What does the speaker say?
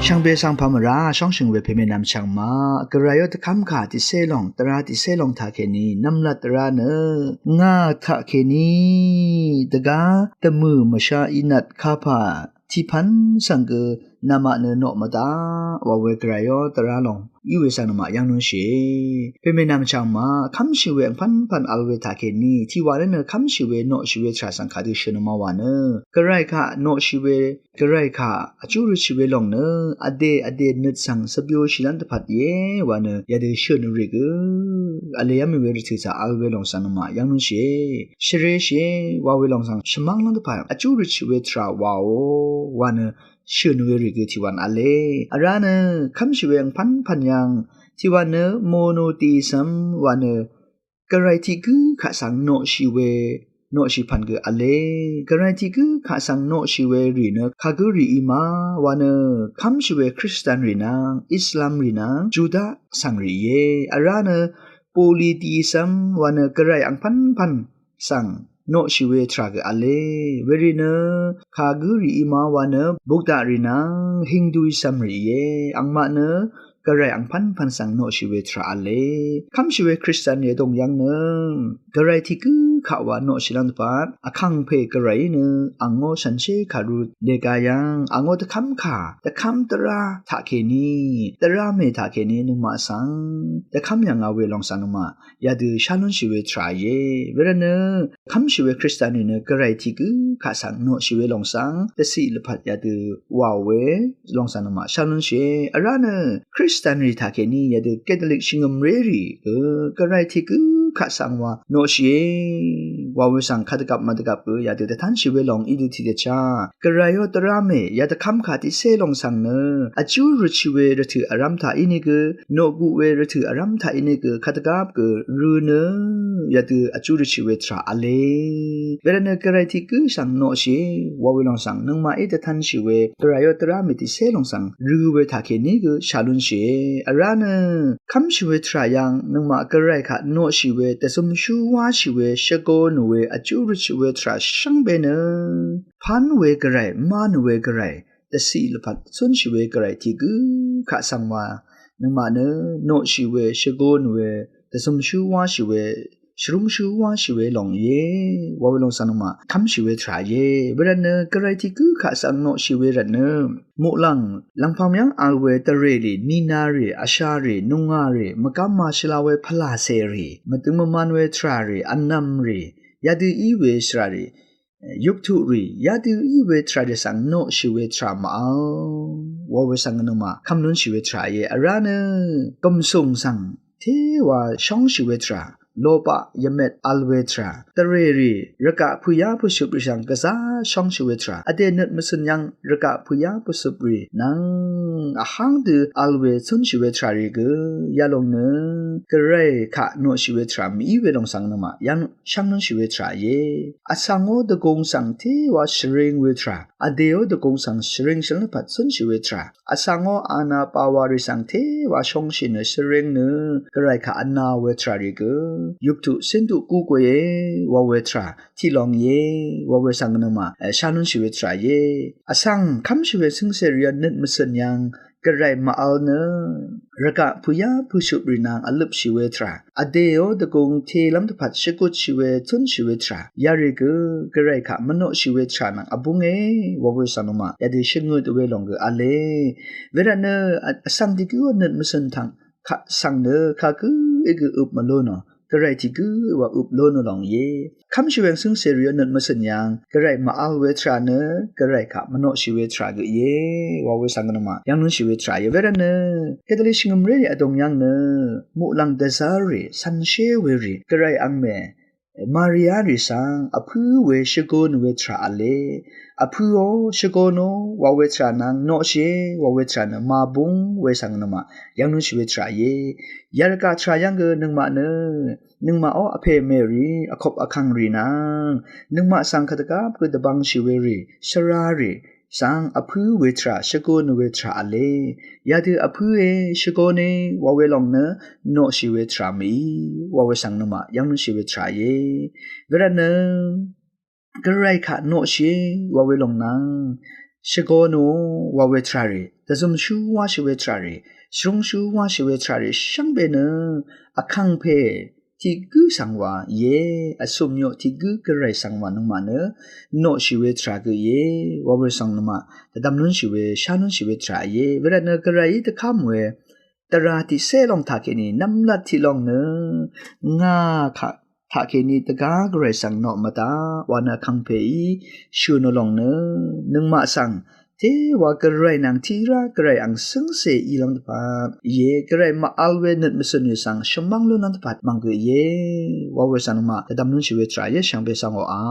ช่างเบสังพามราช่องชิงเวเพเมนำช่างมากระไรตะคำขาติเซลองตราติเซลองทาเคนีนำลัดราเนงาทาเคนีตะกาตะมือมชาอินัดคาพาที่พันสังเกนามาเนโนมาตาวาเวกรายตราลงอีเวสันมายังนุเชเพเมนำช่างมาคำชิเวงพันอัลเวทาเคนีที่วาเนคำชิเวโนชิเวทราสังคาดิชนมาวานกระไรค่ะโนชิเวกระไรค่ะจูรุชิเวลงเนอเดนึดสังสบิโอชิลันตพัดเยวานยาเดชนริกอเลยามิเวรติซาอัลเวลงสันมายังนุเชชเรเชวาเวลงสังชมังลันตพัดจูรุชิเวทราวาววานชื่อนเวริกที่วันอเลอารานคำชิเวงพันยังที่วันโมโนติซัมวันกระไรที่คือข้าสังโนชิเวโนชิพันกอเลกระไรที่คือข้าสังโนชิเวรีเนข้ากุรีอิมาวันคำชิเวคริสเตียนรีนังอิสลามรีนังจูดาสังรีเยอารานโพลิติซัมวันกระไรอังพันสังโนชิเวทรากอเลเวริเนคากุรีอิมาวานบุกดารินังฮินดูอิซัมรีเยอังมาเนกระไรอังพันสังโนชิเวทราอเลคำชิเวคริสเตียนเยดงยังกระไรที่คือข้าวานโนชิลันปาดอคังเพกระไรอังโงฉันเชคารุเดกายังอังโงตะคำขาตะคำตราทาเคนีตราเมทาเคนีนุมาสังตะคำยังเอาเวลองสันนุมายาดูชาลุนชิเวทราเยเวรเนคำชิเวคริสเตียนกระไรที่คือข้าสังโนชิเวลองสังตะสีลพัดยาดูวาวเวลองสันนุมาชาลุนเชอรานคริสตันรีทาเคนียาดูแคทอลิกชิงมเรรีกระไรที่คือข้าสังว่าโนชีวาวิสังคาตกับมาตกับยาดูแต่ท่านชีเวลองอีดูทีเดชากระไรยตราเมยาตะคำขาติเซลองสังอจูรุชิเวรถืออารัมทาอินิกโนกุเวรถืออารัมทาอินิกคาตกับรูเนยาดูอจูรุชิเวทราอเลเวรเนกระไรที่คือสังโนชีวาวิลองสังนึงมาเอตท่านชีเวกระไรยตราเมติเซลองสังรูเวทาเคนีกชาลุนเชอารานคำชิเวทรายังนึงมากระไรค่ะโนชิเวแต่สมชูวาชิเวชโกนเวอจูรุชิเวทราช่างเบเนพันเวกระไรมานเวกระไรแต่สีลพัดสุนชิเวกระไรที่กูข้าสังว่านึงมาโนชิเวชโกนเวแต่สมชูวาชิเวชรุมชูวาชิเวลองเยวาเวลองสันมาคำชิเวทราเยเวรเนกระไรที่กูข้าสังโนชิเวรันมุลังพามยังอัลเวตเรลีนีนารีอาชารีนุงารีมกามาชลาเวพลาเซรีมตึงมมันเวทรารีอันนัมรียาดูอีเวสรารียุบทุรียาดูอีเวทราเดสังโนชิเวทรามาเอาวาเวสังนมาคำนุนชิเวทราเยอารานกมสุงสังเทวาช่องชิเวทราโลปะยเมตอัลเวทราตเรรีรกะพุยาพุสุปริสังกษาช่องชิเวทราอเดนนมสุนยังรกะพุยาพุสุปรินังอาหังดูอัลเวซุนชิเวทรารีกยาลงเนกระไรขะโนชิเวทรามีเวลงสังนมายังช่างนชิเวทราเยอสังโอดกงสังเทวาชริงเวทราอเดโอดกงสังชริงชลปัดซุนชิเวทราอสังโออานาปาวาริสังเทวาช่องชินชริงเนกระไรขะอนาเวทรารีกยุบถุสินตุกูกเยวาเวทราที่ลองเยวาเวสังนมาชาลุนชิเวทราเยอสังคำชิเวซึ่งเสรียนึดมสัญยังกระไรมาเอารกะพุยาพุสุบรินางอลุบชิเวทราอเดโอตะกงเทลัมตพัดชกุชิเวทุนชิเวทรายาริกกระไรขะมโนชิเวทรานังอบุงวาเวสังนมายาดิชงุดเวลงกอเลเวรเนอสังดิกุนึดมสันทังขะสังเนขะกุเอกอุบมาโลนกระไรที่กูว่าอุบโลนลองเย่คำชิเวงซึ่งเสรียนึดมาสัญญางกระไรมาอัลเวทราเนกระไรขะมโนชิเวทรากเยวาเวสังนมายังนุนชิเวทรายเวรเนกตลิชิงมเรยอดงยังมุลังเดซารีสันเชเวรีกระไรอังเมมาริอาริสังอภูเวชโกนเวทราอเลอภูโอชโกโนวาเวทรานังโนเชวาเวทรานมาบุงเวสังนมายังนุนชิเวทราเยยารกาทรายังนึงมานึงมาออเพเมรีอคบอคังรีนางนึงมาสังคตกับกดบังชิเวรีชรารีสังอภูเวทราชโกนเวทราอเลยาดูอภูชโกเนวาเวลองโนชิเวทรามีวาเวสังนมายังนุนชิเวทราเยเวรเนกระไรขะโนชิวาเวลองนังชโกโนวาเวทรารี แต่สมชูว่าชีวิตทรารีชงชูว่าชีวิตทรารีช่างเป็นอคังเพที่กูสังว่าเย่อสมโยที่กูกระไรสังว่านังมาโนชีวิตทรากูเย่ว่าเวสังนมาแต่ดำนุนชีวิตชานุนชีวิตทราเย่เวลาเนกระไรตะคำเวตราที่เซลองทากินีน้ำลัดที่ลองง่าค่ะทากินีตะกากระไรสังนอมาตาวันคังเพยชูนลองนึงมาสังเทว่ากระไรนางทีระกระไรอังสังเสอีลังตปัดเย่กระไรมาอัลเวนัดมิสเนสังชมังลุนันตปัดมังกเย่ว่าเวสันมาแต่ดำนุนชีวิตทรายช่างเบสังโออา